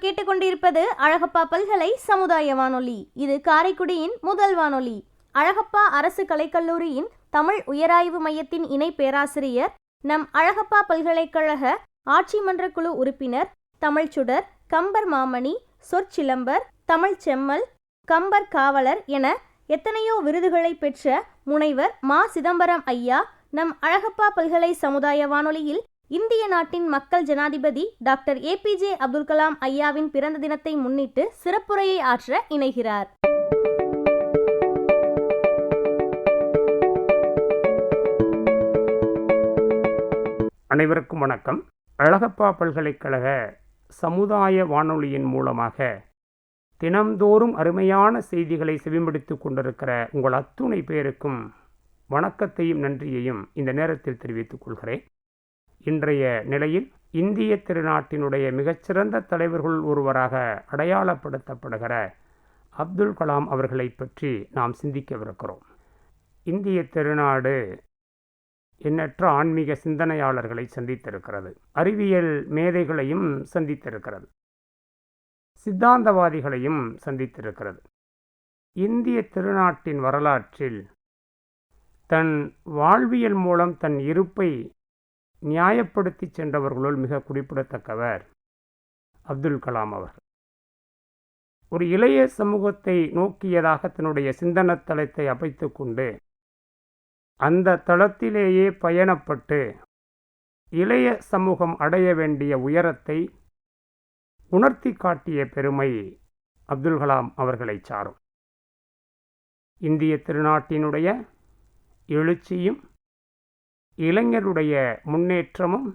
கேட்டுக்கொண்டிருப்பது அழகப்பா பல்கலை சமுதாய வானொலி. இது காரைக்குடியின் முதல் வானொலி. அழகப்பா அரசு கலைக்கல்லூரியின் தமிழ் உயராய்வு மையத்தின் இணை பேராசிரியர், நம் அழகப்பா பல்கலைக்கழக ஆட்சி மன்ற குழு உறுப்பினர், தமிழ் சுடர், கம்பர் மாமணி, சொற்சிலம்பர், தமிழ் செம்மல், கம்பர் காவலர் என எத்தனையோ விருதுகளை பெற்ற முனைவர் மா. சிதம்பரம் ஐயா நம் அழகப்பா பல்கலை சமுதாய வானொலியில் இந்திய நாட்டின் மக்கள் ஜனாதிபதி டாக்டர் APJ அப்துல் கலாம் ஐயாவின் பிறந்த தினத்தை முன்னிட்டு சிறப்புரையை ஆற்ற இணைகிறார். அனைவருக்கும் வணக்கம். அழகப்பா பல்கலைக்கழக சமுதாய வானொலியின் மூலமாக தினம்தோறும் அருமையான செய்திகளை செவிமடுத்துக் கொண்டிருக்கிற உங்கள் அத்துணை பேருக்கும் வணக்கத்தையும் நன்றியையும் இந்த நேரத்தில் தெரிவித்துக் கொள்கிறேன். இன்றைய நிலையில் இந்திய திருநாட்டினுடைய மிகச்சிறந்த தலைவர்கள் ஒருவராக அடையாளப்படுத்தப்படுகிற அப்துல் கலாம் அவர்களை பற்றி நாம் சிந்திக்கவிருக்கிறோம். இந்திய திருநாடு எண்ணற்ற ஆன்மீக சிந்தனையாளர்களை சந்தித்திருக்கிறது. அறிவியல் மேதைகளையும் சந்தித்திருக்கிறது. சித்தாந்தவாதிகளையும் சந்தித்திருக்கிறது. இந்திய திருநாட்டின் வரலாற்றில் தன் வாழ்வியல் மூலம் தன் இருப்பை நியாயப்படுத்தி சென்றவர்களுள் மிக குறிப்பிடத்தக்கவர் அப்துல் கலாம் அவர்கள். ஒரு இளைய சமூகத்தை நோக்கியதாக தன்னுடைய சிந்தன தளத்தை அமைத்து கொண்டு அந்த தளத்திலேயே பயணப்பட்டு இளைய சமூகம் அடைய வேண்டிய உயரத்தை உணர்த்தி காட்டிய பெருமை அப்துல் கலாம் அவர்களை சாரும். இந்திய திருநாட்டினுடைய எழுச்சியும் இளைஞருடைய முன்னேற்றமும்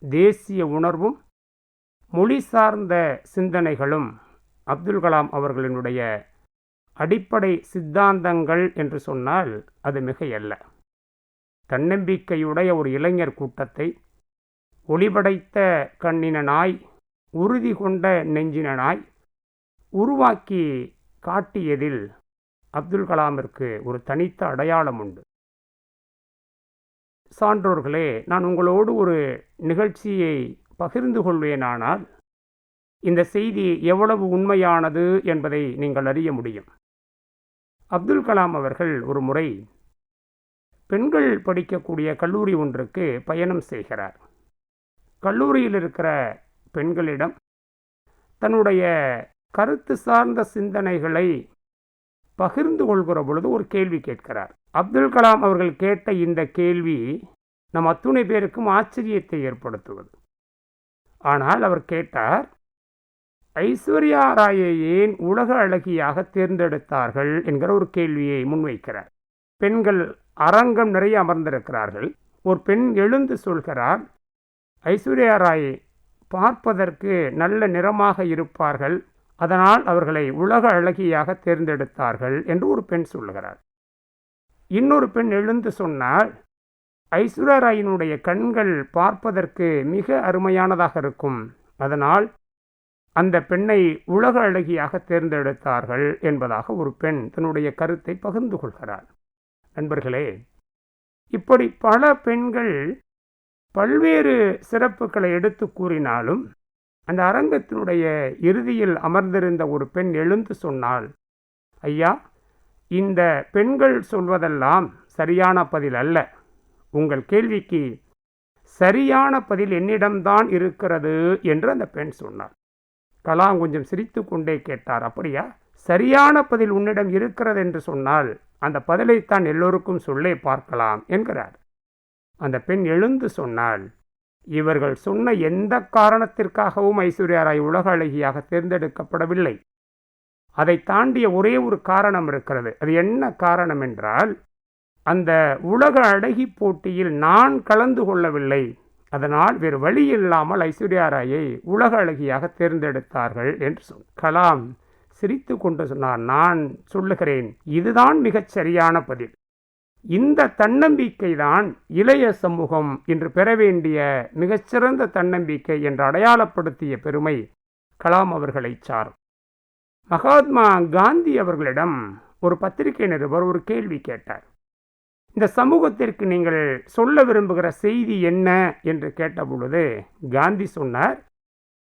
தேசிய உணர்வும் மொழி சார்ந்த சிந்தனைகளும் அப்துல் கலாம் அவர்களினுடைய அடிப்படை சித்தாந்தங்கள் என்று சொன்னால் அது மிகையல்ல. தன்னம்பிக்கையுடைய ஒரு இளைஞர் கூட்டத்தை ஒளிபடைத்த கண்ணினனாய், உறுதி கொண்ட நெஞ்சினனாய் உருவாக்கி காட்டியதில் அப்துல் கலாமிற்கு ஒரு தனித்த அடையாளம் உண்டு. சான்றோர்களே, நான் உங்களோடு ஒரு நிகழ்ச்சியை பகிர்ந்து கொள்வேனானால் இந்த செய்தி எவ்வளவு உண்மையானது என்பதை நீங்கள் அறிய முடியும். அப்துல் கலாம் அவர்கள் ஒரு முறை பெண்கள் படிக்கக்கூடிய கல்லூரி ஒன்றுக்கு பயணம் செய்கிறார். கல்லூரியில் இருக்கிற பெண்களிடம் தன்னுடைய கருத்து சார்ந்த சிந்தனைகளை பகிர்ந்து கொள்கிற பொழுது ஒரு கேள்வி கேட்கிறார். அப்துல் கலாம் அவர்கள் கேட்ட இந்த கேள்வி நம் அத்துணை பேருக்கும் ஆச்சரியத்தை ஏற்படுத்துவது. ஆனால் அவர் கேட்டார், ஐஸ்வர்யா ராயை ஏன் உலக அழகியாக தேர்ந்தெடுத்தார்கள் என்கிற ஒரு கேள்வியை முன்வைக்கிறார். பெண்கள் அரங்கம் நிறைய அமர்ந்திருக்கிறார்கள். ஒரு பெண் எழுந்து சொல்கிறார், ஐஸ்வர்யா ராய் பார்ப்பதற்கு நல்ல நிறமாக இருப்பார்கள், அதனால் அவர்களை உலக அழகியாக தேர்ந்தெடுத்தார்கள் என்று ஒரு பெண் சொல்லுகிறார். இன்னொரு பெண் எழுந்து சொன்னால், ஐஸ்வர்யா ராயினுடைய கண்கள் பார்ப்பதற்கு மிக அருமையானதாக இருக்கும், அதனால் அந்த பெண்ணை உலக அழகியாக தேர்ந்தெடுத்தார்கள் என்பதாக ஒரு பெண் தன்னுடைய கருத்தை பகிர்ந்து கொள்கிறார். நண்பர்களே, இப்படி பல பெண்கள் பல்வேறு சிறப்புகளை எடுத்து கூறினாலும் அந்த அரங்கத்தினுடைய இறுதியில் அமர்ந்திருந்த ஒரு பெண் எழுந்து சொன்னால், ஐயா, இந்த பெண்கள் சொல்வதெல்லாம் சரியான பதில் அல்ல, உங்கள் கேள்விக்கு சரியான பதில் என்னிடம்தான் இருக்கிறது என்று அந்த பெண் சொன்னார். கலாம் கொஞ்சம் சிரித்து கொண்டே கேட்டார், அப்படியா, சரியான பதில் உன்னிடம் இருக்கிறது என்று சொன்னால் அந்த பதிலைத்தான் எல்லோருக்கும் சொல்லே பார்க்கலாம் என்கிறார். அந்த பெண் எழுந்து சொன்னால், இவர்கள் சொன்ன எந்த காரணத்திற்காகவும் ஐஸ்வர்யா ராய் உலக அழகியாக தேர்ந்தெடுக்கப்படவில்லை. அதை தாண்டிய ஒரே ஒரு காரணம் இருக்கிறது. அது என்ன காரணம் என்றால், அந்த உலக அழகி போட்டியில் நான் கலந்து கொள்ளவில்லை, அதனால் வேறு வழி இல்லாமல் ஐஸ்வர்யா ராயை உலக அழகியாக தேர்ந்தெடுத்தார்கள் என்று சொன்னார். கலாம் சிரித்து கொண்டு சொன்னார், நான் சொல்லுகிறேன், இதுதான் மிகச் சரியான பதில். இந்த தன்னம்பிக்கை தான் இளைய சமூகம் இன்று பெற வேண்டிய மிகச்சிறந்த தன்னம்பிக்கை என்று அடையாளப்படுத்திய பெருமை கலாம் அவர்களை சாரும். மகாத்மா காந்தி அவர்களிடம் ஒரு பத்திரிகை நிருபர் ஒரு கேள்வி கேட்டார். இந்த சமூகத்திற்கு நீங்கள் சொல்ல விரும்புகிற செய்தி என்ன என்று கேட்டபொழுது காந்தி சொன்னார்,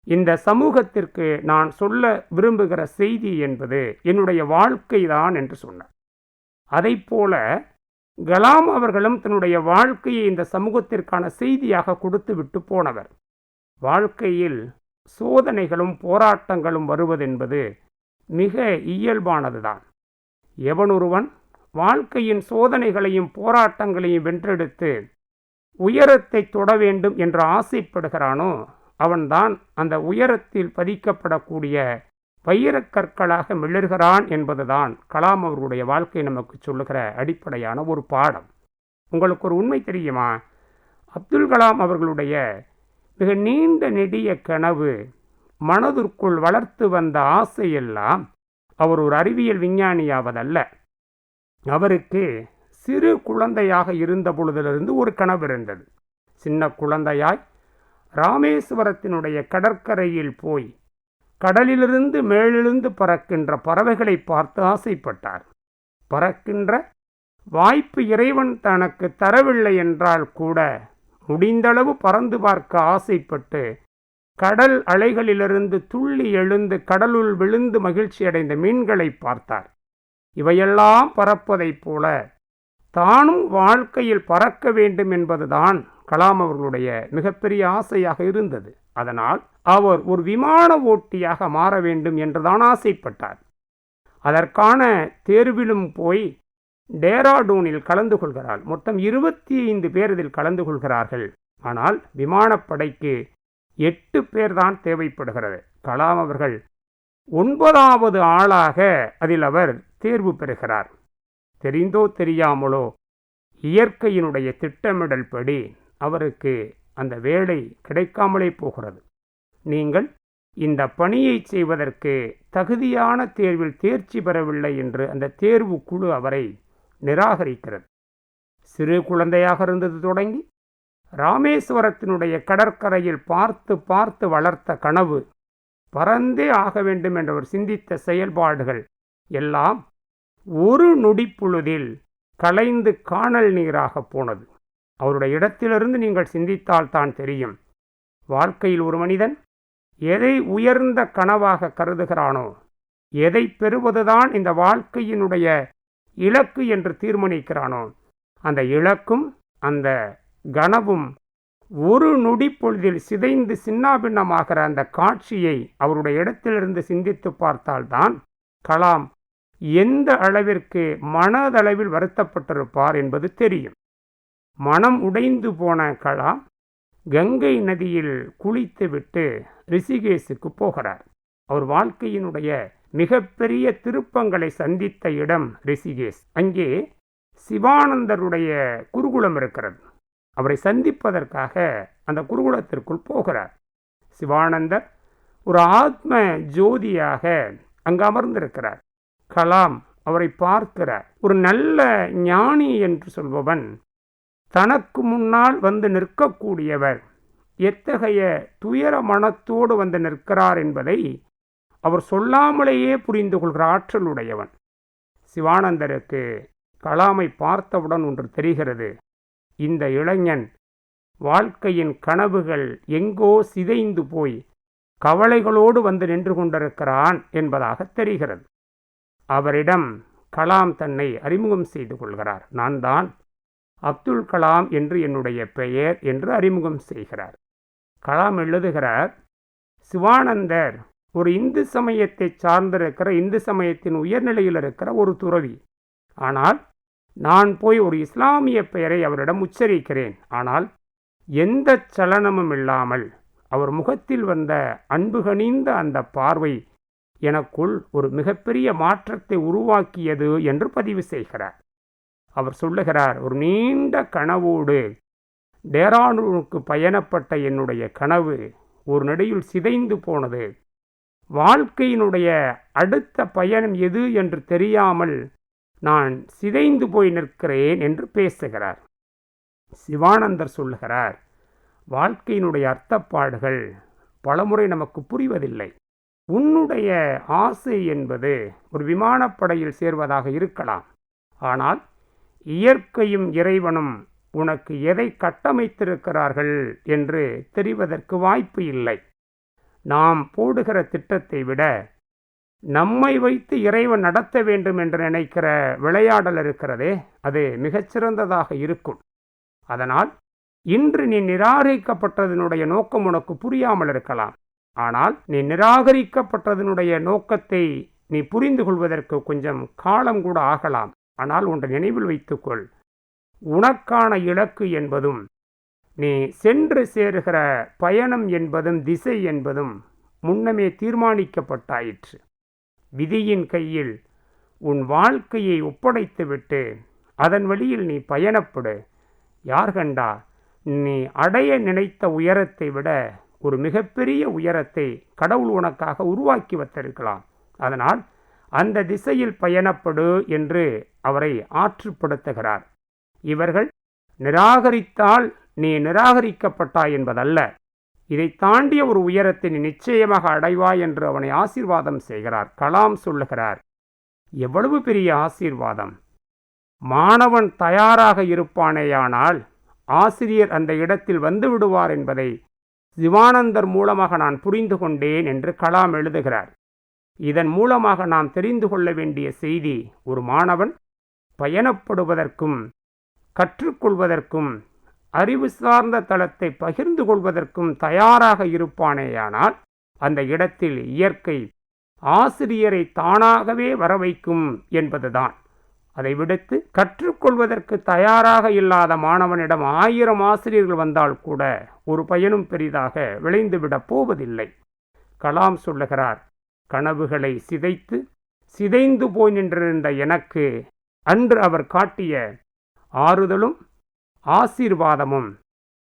இந்த சமூகத்திற்கு நான் சொல்ல விரும்புகிற செய்தி என்பது என்னுடைய வாழ்க்கைதான் என்று சொன்னார். அதைப்போல கலாம் அவர்களும் தன்னுடைய வாழ்க்கையை இந்த சமூகத்திற்கான செய்தியாக கொடுத்து விட்டு போனவர். வாழ்க்கையில் சோதனைகளும் போராட்டங்களும் வருவதென்பது மிக இயல்பானதுதான். எவனொருவன் வாழ்க்கையின் சோதனைகளையும் போராட்டங்களையும் வென்றெடுத்து உயரத்தை தொட வேண்டும் என்று ஆசைப்படுகிறானோ அவன்தான் அந்த உயரத்தில் பதிக்கப்படக்கூடிய வைரக்கற்களாக மிளர்கிறான் என்பதுதான் கலாம் அவர்களுடைய வாழ்க்கை நமக்கு சொல்லுகிற அடிப்படையான ஒரு பாடம். உங்களுக்கு ஒரு உண்மை தெரியுமா? அப்துல் கலாம் அவர்களுடைய மிக நீண்ட நெடிய கனவு, மனதிற்குள் வளர்த்து வந்த ஆசையெல்லாம் அவர் ஒரு அறிவியல் விஞ்ஞானியாவதல்ல. அவருக்கு சிறு குழந்தையாக இருந்த பொழுதிலிருந்து ஒரு கனவு இருந்தது. சின்ன குழந்தையாய் ராமேஸ்வரத்தினுடைய கடற்கரையில் போய் கடலிலிருந்து மேலெழுந்து பறக்கின்ற பறவைகளை பார்த்து ஆசைப்பட்டார். பறக்கின்ற வாய்ப்பு இறைவன் தனக்கு தரவில்லை என்றால் கூட முடிந்தளவு பறந்து பார்க்க ஆசைப்பட்டு கடல் அலைகளிலிருந்து துள்ளி எழுந்து கடலுள் விழுந்து மகிழ்ச்சி அடைந்த மீன்களை பார்த்தார். இவையெல்லாம் பறப்பதைப் போல தானும் வாழ்க்கையில் பறக்க வேண்டும் என்பதுதான் கலாம் அவர்களுடைய மிகப்பெரிய ஆசையாக இருந்தது. அதனால் அவர் ஒரு விமான ஓட்டியாக மாற வேண்டும் என்றுதான் ஆசைப்பட்டார். அதற்கான தேர்விலும் போய் டேராடூனில் கலந்து கொள்கிறார். மொத்தம் 25 பேர் இதில் கலந்து கொள்கிறார்கள். ஆனால் விமானப்படைக்கு 8 பேர் தான் தேவைப்படுகிறது. கலாம் அவர்கள் 9வது ஆளாக அதில் அவர் தேர்வு பெறுகிறார். தெரிந்தோ தெரியாமலோ இயற்கையினுடைய திட்டமிடல் படி அவருக்கு அந்த வேலை கிடைக்காமலே போகிறது. நீங்கள் இந்த பணியை செய்வதற்கு தகுதியான தேர்வில் தேர்ச்சி பெறவில்லை என்று அந்த தேர்வு குழு அவரை நிராகரிக்கிறது. சிறு குழந்தையாக இருந்தது தொடங்கி ராமேஸ்வரத்தினுடைய கடற்கரையில் பார்த்து பார்த்து வளர்த்த கனவு, பறந்தே ஆக வேண்டும் என்றவர் சிந்தித்த செயல்பாடுகள் எல்லாம் ஒரு நொடிப்பொழுதில் கலைந்து காணல் நீராக போனது. அவருடைய இடத்திலிருந்து நீங்கள் சிந்தித்தால் தான் தெரியும். வாழ்க்கையில் ஒரு மனிதன் எதை உயர்ந்த கனவாக கருதுகிறானோ, எதை பெறுவதுதான் இந்த வாழ்க்கையினுடைய இலக்கு என்று தீர்மானிக்கிறானோ, அந்த இலக்கும் அந்த கனவும் ஒரு நொடி பொழுதில் சிதைந்து சின்னாபின்னமாகிற அந்த காட்சியை அவருடைய இடத்திலிருந்து சிந்தித்து பார்த்தால்தான் கலாம் எந்த அளவிற்கு மனதளவில் வருத்தப்பட்டிருப்பார் என்பது தெரியும். மனம் உடைந்து போன கலாம் கங்கை நதியில் குளித்துவிட்டு ரிஷிகேஷுக்கு போகிறார். அவர் வாழ்க்கையினுடைய மிகப்பெரிய திருப்பங்களை சந்தித்த இடம் ரிஷிகேஷ். அங்கே சிவானந்தருடைய குருகுலம் இருக்கிறது. அவரை சந்திப்பதற்காக அந்த குருகுலத்திற்குள் போகிறார். சிவானந்தர் ஒரு ஆத்ம ஜோதியாக அங்கு அமர்ந்திருக்கிறார். கலாம் அவரை பார்க்கிறார். ஒரு நல்ல ஞானி என்று சொல்பவன், தனக்கு முன்னால் வந்து நிற்கக்கூடியவர் எத்தகைய துயர மனத்தோடு வந்து நிற்கிறார் என்பதை அவர் சொல்லாமலேயே புரிந்து கொள்கிற ஆற்றலுடையவன். சிவானந்தருக்கு கலாமை பார்த்தவுடன் ஒன்று தெரிகிறது. இந்த இளைஞன் வாழ்க்கையின் கனவுகள் எங்கோ சிதைந்து போய் கவலைகளோடு வந்து நின்று கொண்டிருக்கிறான் என்பதாக தெரிகிறது. அவரிடம் கலாம் தன்னை அறிமுகம் செய்து கொள்கிறார். நான் தான் அப்துல் கலாம் என்று என்னுடைய பெயர் என்று அறிமுகம் செய்கிறார். கலாம் எழுதுகிறார், சிவானந்தர் ஒரு இந்து சமயத்தை சார்ந்திருக்கிற, இந்து சமயத்தின் உயர்நிலையில் இருக்கிற ஒரு துறவி. ஆனால் நான் போய் ஒரு இஸ்லாமிய பெயரை அவரிடம் உச்சரிக்கிறேன். ஆனால் எந்த சலனமும் இல்லாமல் அவர் முகத்தில் வந்த அன்பு கனிந்த அந்த பார்வை எனக்குள் ஒரு மிகப்பெரிய மாற்றத்தை உருவாக்கியது என்று பதிவு செய்கிறார். அவர் சொல்லுகிறார், ஒரு நீண்ட கனவோடு டேராடூனுக்கு பயணப்பட்ட என்னுடைய கனவு ஒரு நொடியில் சிதைந்து போனது. வாழ்க்கையினுடைய அடுத்த பயணம் எது என்று தெரியாமல் நான் சிதைந்து போய் நிற்கிறேன் என்று பேசுகிறார். சிவானந்தர் சொல்லுகிறார், வாழ்க்கையினுடைய அர்த்தப்பாடுகள் பலமுறை நமக்கு புரிவதில்லை. உன்னுடைய ஆசை என்பது ஒரு விமானப்படையில் சேர்வதாக இருக்கலாம். ஆனால் இயற்கையும் இறைவனும் உனக்கு எதை கட்டமைத்திருக்கிறார்கள் என்று தெரிவதற்கு வாய்ப்பு இல்லை. நாம் போடுகிற திட்டத்தை விட நம்மை வைத்து இறைவன் நடத்த வேண்டும் என்று நினைக்கிற விளையாடல் இருக்கிறதே, அது மிகச்சிறந்ததாக இருக்கும். அதனால் இன்று நீ நிராகரிக்கப்பட்டதனுடைய நோக்கம் உனக்கு புரியாமல் இருக்கலாம். ஆனால் நீ நிராகரிக்கப்பட்டதனுடைய நோக்கத்தை நீ புரிந்து கொள்வதற்கு கொஞ்சம் காலம் கூட ஆகலாம். ஆனால் ஒன்றை நினைவில் வைத்துக்கொள், உனக்கான இலக்கு என்பதும் நீ சென்று சேருகிற பயணம் என்பதும் திசை என்பதும் முன்னமே தீர்மானிக்கப்பட்டாயிற்று. விதியின் கையில் உன் வாழ்க்கையை ஒப்படைத்துவிட்டு அதன் வழியில் நீ பயணப்படு. யார் கண்டா, நீ அடைய நினைத்த உயரத்தை விட ஒரு மிகப்பெரிய உயரத்தை கடவுள் உனக்காக உருவாக்கி வைத்திருக்கலாம். அதனால் அந்த திசையில் பயணப்படு என்று அவரை ஆற்றுப்படுத்துகிறார். இவர்கள் நிராகரித்தால் நீ நிராகரிக்கப்பட்டாய் என்பதல்ல, இதை தாண்டிய ஒரு உயரத்தை நீ நிச்சயமாக அடைவாய் என்று அவனை ஆசீர்வாதம் செய்கிறார். கலாம் சொல்லுகிறார், எவ்வளவு பெரிய ஆசீர்வாதம்! மாணவன் தயாராக இருப்பானேயானால் ஆசிரியர் அந்த இடத்தில் வந்து விடுவார் என்பதை சிவானந்தர் மூலமாக நான் புரிந்து கொண்டேன் என்று கலாம் எழுதுகிறார். இதன் மூலமாக நாம் தெரிந்து கொள்ள வேண்டிய செய்தி, ஒரு மாணவன் பயணப்படுவதற்கும் கற்றுக்கொள்வதற்கும் அறிவு சார்ந்த தளத்தை பகிர்ந்து கொள்வதற்கும் தயாராக இருப்பானேயானால் அந்த இடத்தில் இயற்கை ஆசிரியரை தானாகவே வரவைக்கும் என்பதுதான். அதை விடுத்து கற்றுக்கொள்வதற்கு தயாராக இல்லாத மாணவனிடம் 1000 ஆசிரியர்கள் வந்தால் கூட ஒரு பயனும் பெரிதாக விளைந்துவிடப் போவதில்லை. கலாம் சொல்லுகிறார், கனவுகளை சிதைந்து போய் நின்றிருந்த எனக்கு அன்று அவர் காட்டிய ஆறுதலும் ஆசீர்வாதமும்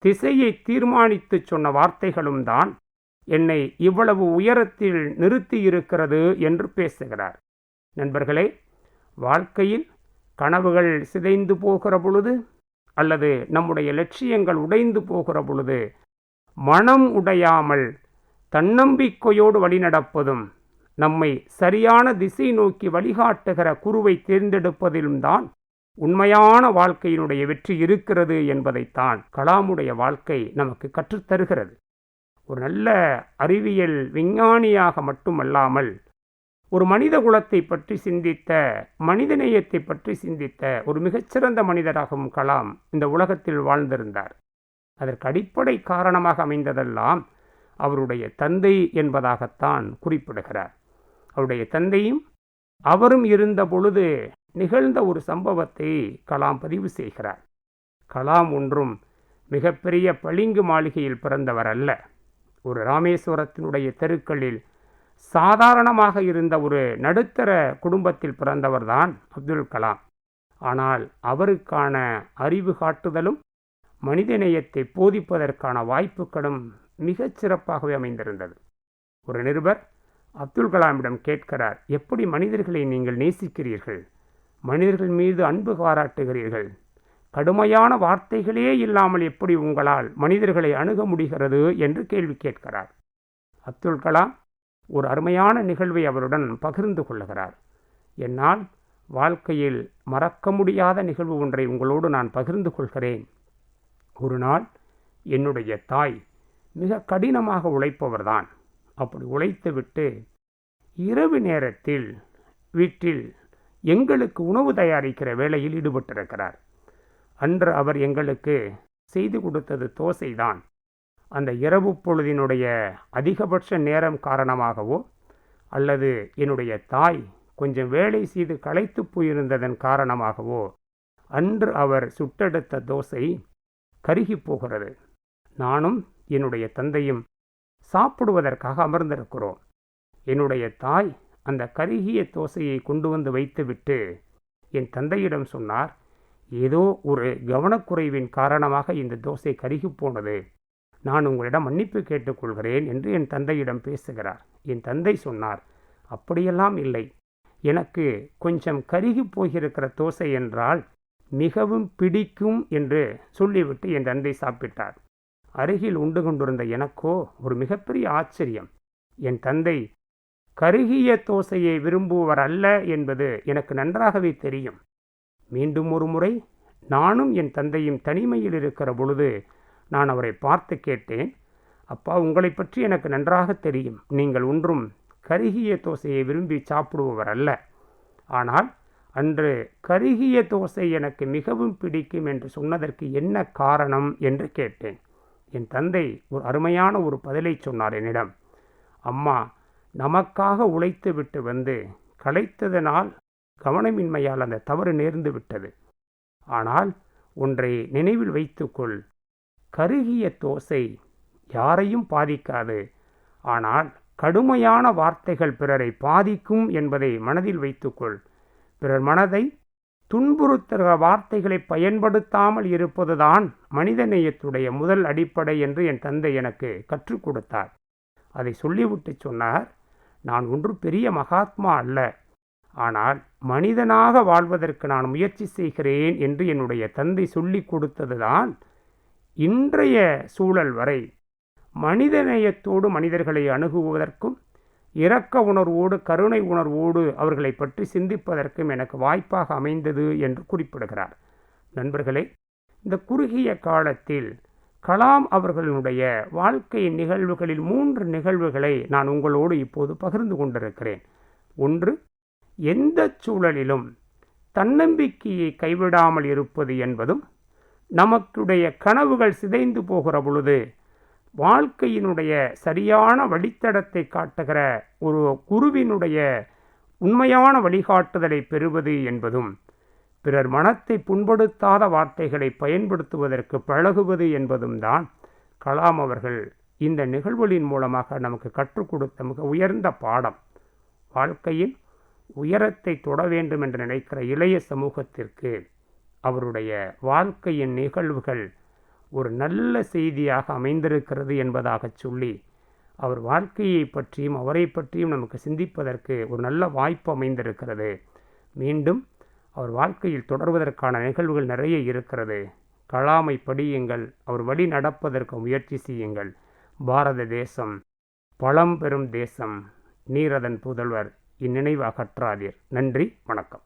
திசையை தீர்மானித்து சொன்ன வார்த்தைகளும் தான் என்னை இவ்வளவு உயரத்தில் நிறுத்தியிருக்கிறது என்று பேசுகிறார். நண்பர்களே, வாழ்க்கையில் கனவுகள் சிதைந்து போகிற பொழுது அல்லது நம்முடைய லட்சியங்கள் உடைந்து போகிற பொழுது மனம் உடையாமல் தன்னம்பிக்கையோடு வழிநடப்பதும் நம்மை சரியான திசை நோக்கி வழிகாட்டுகிற குருவை தேர்ந்தெடுப்பதிலும் தான் உண்மையான வாழ்க்கையினுடைய வெற்றி இருக்கிறது என்பதைத்தான் கலாமுடைய வாழ்க்கை நமக்கு கற்றுத்தருகிறது. ஒரு நல்ல அறிவியல் விஞ்ஞானியாக மட்டுமல்லாமல் ஒரு மனித குலத்தை பற்றி சிந்தித்த, மனிதநேயத்தை பற்றி சிந்தித்த ஒரு மிகச்சிறந்த மனிதராகவும் கலாம் இந்த உலகத்தில் வாழ்ந்திருந்தார். அதற்கு அடிப்படை காரணமாக அமைந்ததெல்லாம் அவருடைய தந்தை என்பதாகத்தான் குறிப்பிடுகிறார். அவருடைய தந்தையும் அவரும் இருந்த பொழுது நிகழ்ந்த ஒரு சம்பவத்தை கலாம் பதிவு செய்கிறார். கலாம் ஒன்றும் மிகப்பெரிய பளிங்கு மாளிகையில் பிறந்தவர் அல்ல. ஒரு ராமேஸ்வரத்தினுடைய தெருக்களில் சாதாரணமாக இருந்த ஒரு நடுத்தர குடும்பத்தில் பிறந்தவர்தான் அப்துல் கலாம். ஆனால் அவருக்கான அறிவு காட்டுதலும் மனிதநேயத்தை போதிப்பதற்கான வாய்ப்புகளும் மிகச் சிறப்பாகவே அமைந்திருந்தது. ஒரு நிருபர் அப்துல் கலாமிடம் கேட்கிறார், எப்படி மனிதர்களை நீங்கள் நேசிக்கிறீர்கள்? மனிதர்கள் மீது அன்பு பாராட்டுகிறீர்கள்? கடுமையான வார்த்தைகளே இல்லாமல் எப்படி உங்களால் மனிதர்களை அணுக முடிகிறது என்று கேள்வி கேட்கிறார். அப்துல் கலாம் ஒரு அருமையான நிகழ்வை அவருடன் பகிர்ந்து கொள்ளுகிறார். என்னால் வாழ்க்கையில் மறக்க முடியாத நிகழ்வு ஒன்றை உங்களோடு நான் பகிர்ந்து கொள்கிறேன். ஒரு நாள் என்னுடைய தாய் மிக கடினமாக உழைப்பவர்தான். அப்படி உழைத்துவிட்டு இரவு நேரத்தில் வீட்டில் எங்களுக்கு உணவு தயாரிக்கிற வேலையில் ஈடுபட்டிருக்கிறார். அன்று அவர் எங்களுக்கு செய்து கொடுத்தது தோசைதான். அந்த இரவு பொழுதினுடைய அதிகபட்ச நேரம் காரணமாகவோ அல்லது என்னுடைய தாய் கொஞ்சம் வேலை செய்து களைத்து போயிருந்ததன் காரணமாகவோ அன்று அவர் சுட்டெடுத்த தோசை கருகி போகிறது. நானும் என்னுடைய தந்தையும் சாப்பிடுவதற்காக அமர்ந்திருக்கிறோம். என்னுடைய தாய் அந்த கருகிய தோசையை கொண்டு வந்து வைத்துவிட்டு என் தந்தையிடம் சொன்னார், ஏதோ ஒரு கவனக்குறைவின் காரணமாக இந்த தோசை கருகி போனது, நான் உங்களிடம் மன்னிப்பு கேட்டுக்கொள்கிறேன் என்று என் தந்தையிடம் பேசுகிறார். என் தந்தை சொன்னார், அப்படியெல்லாம் இல்லை, எனக்கு கொஞ்சம் கருகி போகிருக்கிற தோசை என்றால் மிகவும் பிடிக்கும் என்று சொல்லிவிட்டு என் தந்தை சாப்பிட்டார். அருகில் உண்டு கொண்டிருந்த எனக்கோ ஒரு மிகப்பெரிய ஆச்சரியம். என் தந்தை கருகிய தோசையை விரும்புவர் அல்ல என்பது எனக்கு நன்றாகவே தெரியும். மீண்டும் ஒரு முறை நானும் என் தந்தையும் தனிமையில் இருக்கிற பொழுது நான் அவரை பார்த்து கேட்டேன், அப்பா, உங்களை பற்றி எனக்கு நன்றாக தெரியும். நீங்கள் ஒன்றும் கருகிய தோசையை விரும்பி சாப்பிடுபவர் அல்ல. ஆனால் அன்று கருகிய தோசை எனக்கு மிகவும் பிடிக்கும் என்று சொன்னதற்கு என்ன காரணம் என்று கேட்டேன். என் தந்தை ஒரு அருமையான ஒரு பதிலை சொன்னார் என்னிடம். அம்மா, நமக்காக உழைத்து விட்டு வந்து களைத்ததனால் கவனமின்மையால் அந்த தவறு நேர்ந்து விட்டது. ஆனால் ஒன்றை நினைவில் வைத்துக்கொள், கருகிய தோசை யாரையும் பாதிக்காது, ஆனால் கடுமையான வார்த்தைகள் பிறரை பாதிக்கும் என்பதை மனதில் வைத்துக்கொள். பிறர் மனதை துன்புறுத்துகிற வார்த்தைகளை பயன்படுத்தாமல் இருப்பதுதான் மனிதநேயத்துடைய முதல் அடிப்படை என்று என் தந்தை எனக்கு கற்றுக் கொடுத்தார். அதை சொல்லிவிட்டு சொன்னார், நான் ஒன்று பெரிய மகாத்மா அல்ல, ஆனால் மனிதனாக வாழ்வதற்கு நான் முயற்சி செய்கிறேன் என்று என்னுடைய தந்தை சொல்லி கொடுத்ததுதான் இன்றைய சூழல் வரை மனிதநேயத்தோடு மனிதர்களை அணுகுவதற்கும் இரக்க உணர்வோடு கருணை உணர்வோடு அவர்களை பற்றி சிந்திப்பதற்கும் எனக்கு வாய்ப்பாக அமைந்தது என்று குறிப்பிடுகிறார். நண்பர்களே, இந்த குறுகிய காலத்தில் கலாம் அவர்களுடைய வாழ்க்கை நிகழ்வுகளில் 3 நிகழ்வுகளை நான் உங்களோடு இப்போது பகிர்ந்து கொண்டிருக்கிறேன். ஒன்று, எந்த சூழலிலும் தன்னம்பிக்கையை கைவிடாமல் இருப்பது என்பதும், நமக்குடைய கனவுகள் சிதைந்து போகிற பொழுது வாழ்க்கையினுடைய சரியான வழித்தடத்தை காட்டுகிற ஒரு குருவினுடைய உண்மையான வழிகாட்டுதலை பெறுவது என்பதும், பிறர் மனத்தை புண்படுத்தாத வார்த்தைகளை பயன்படுத்துவதற்கு பழகுவது என்பதும் தான் கலாம் அவர்கள் இந்த நிகழ்வுகளின் மூலமாக நமக்கு கற்றுக் கொடுத்த மிக உயர்ந்த பாடம். வாழ்க்கையில் உயரத்தை தொட வேண்டும் என்று நினைக்கிற இளைய சமூகத்திற்கு அவருடைய வாழ்க்கையின் நிகழ்வுகள் ஒரு நல்ல செய்தியாக அமைந்திருக்கிறது என்பதாக சொல்லி, அவர் வாழ்க்கையை பற்றியும் அவரை பற்றியும் நமக்கு சிந்திப்பதற்கு ஒரு நல்ல வாய்ப்பு அமைந்திருக்கிறது. மீண்டும் அவர் வாழ்க்கையில் தொடர்வதற்கான நிகழ்வுகள் நிறைய இருக்கிறது. கலாமை படியுங்கள், அவர் வழி நடப்பதற்கு முயற்சி செய்யுங்கள். பாரத தேசம் பழம்பெரும் தேசம், நீர் அதன் புதல்வர், இந்நினைவு அகற்றாதீர். நன்றி, வணக்கம்.